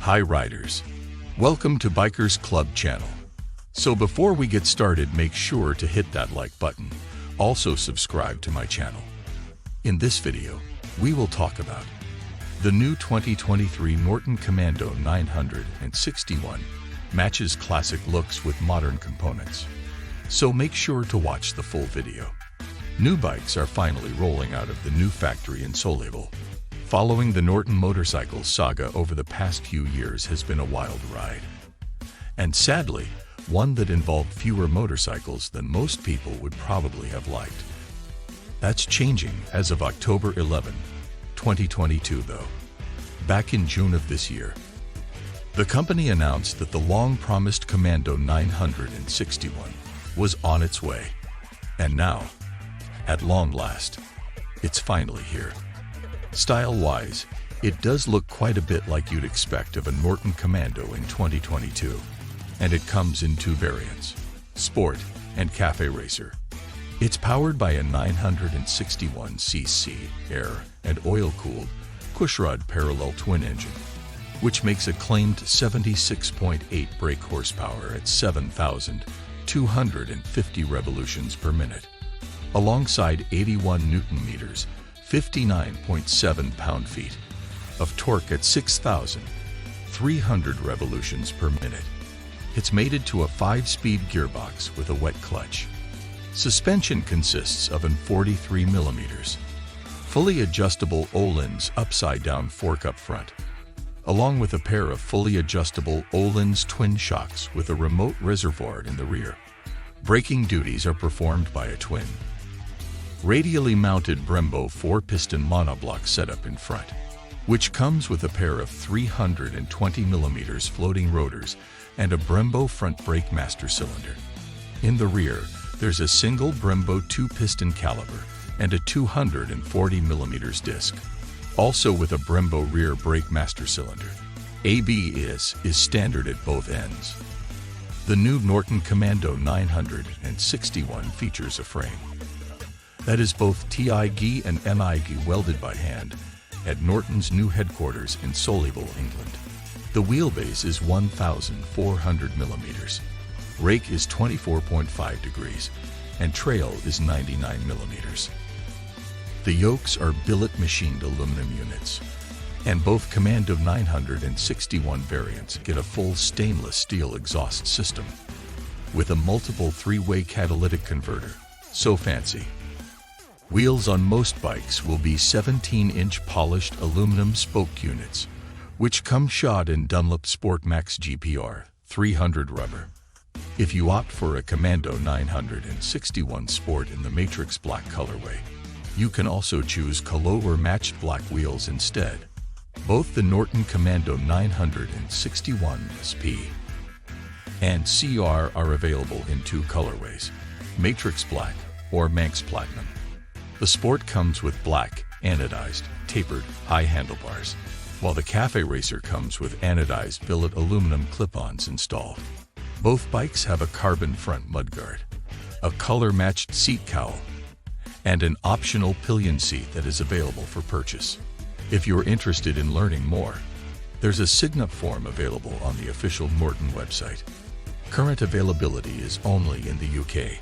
Hi riders, welcome to Bikers Club channel. So before we get started, make sure to hit that like button. Also subscribe to my channel. In this video, we will talk about the new 2023 Norton Commando 961 matches classic looks with modern components. So make sure to watch the full video. New bikes are finally rolling out of the new factory in Solihull. Following the Norton Motorcycles saga over the past few years has been a wild ride. And sadly, one that involved fewer motorcycles than most people would probably have liked. That's changing as of October 11, 2022 though. Back in June of this year, the company announced that the long-promised Commando 961 was on its way. And now, at long last, it's finally here. Style-wise, it does look quite a bit like you'd expect of a Norton Commando in 2022. And it comes in two variants, Sport and Café Racer. It's powered by a 961cc air and oil-cooled pushrod parallel twin engine, which makes a claimed 76.8 brake horsepower at 7,250 revolutions per minute, alongside 81 Newton-meters, 59.7 pound-feet of torque at 6,300 revolutions per minute. It's mated to a 5-speed gearbox with a wet clutch. Suspension consists of an 43mm, fully adjustable Öhlins upside-down fork up front, along with a pair of fully adjustable Öhlins twin shocks with a remote reservoir in the rear. Braking duties are performed by a twin radially mounted Brembo 4-piston monoblock setup in front, which comes with a pair of 320mm floating rotors and a Brembo front brake master cylinder. In the rear, there's a single Brembo 2-piston caliper and a 240mm disc, also with a Brembo rear brake master cylinder. ABS is standard at both ends. The new Norton Commando 961 features a frame that is both TIG and MIG welded by hand at Norton's new headquarters in Solihull, England. The wheelbase is 1,400mm, rake is 24.5 degrees, and trail is 99mm. The yokes are billet machined aluminum units, and both Commando 961 variants get a full stainless steel exhaust system with a multiple 3-way catalytic converter. So fancy. Wheels on most bikes will be 17-inch polished aluminum spoke units, which come shod in Dunlop Sport Max GPR 300 rubber. If you opt for a Commando 961 Sport in the Matrix Black colorway, you can also choose Colo or matched black wheels instead. Both the Norton Commando 961 SP and CR are available in two colorways, Matrix Black or Manx Platinum. The Sport comes with black, anodized, tapered, high handlebars, while the Café Racer comes with anodized billet aluminum clip-ons installed. Both bikes have a carbon front mudguard, a color-matched seat cowl, and an optional pillion seat that is available for purchase. If you're interested in learning more, there's a sign-up form available on the official Norton website. Current availability is only in the UK,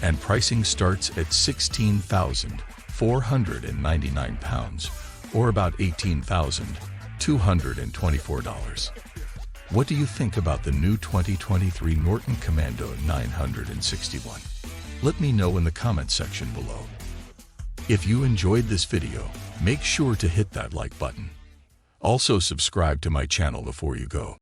and pricing starts at £16,499, or about $18,224. What do you think about the new 2023 Norton Commando 961? Let me know in the comments section below. If you enjoyed this video, make sure to hit that like button. Also subscribe to my channel before you go.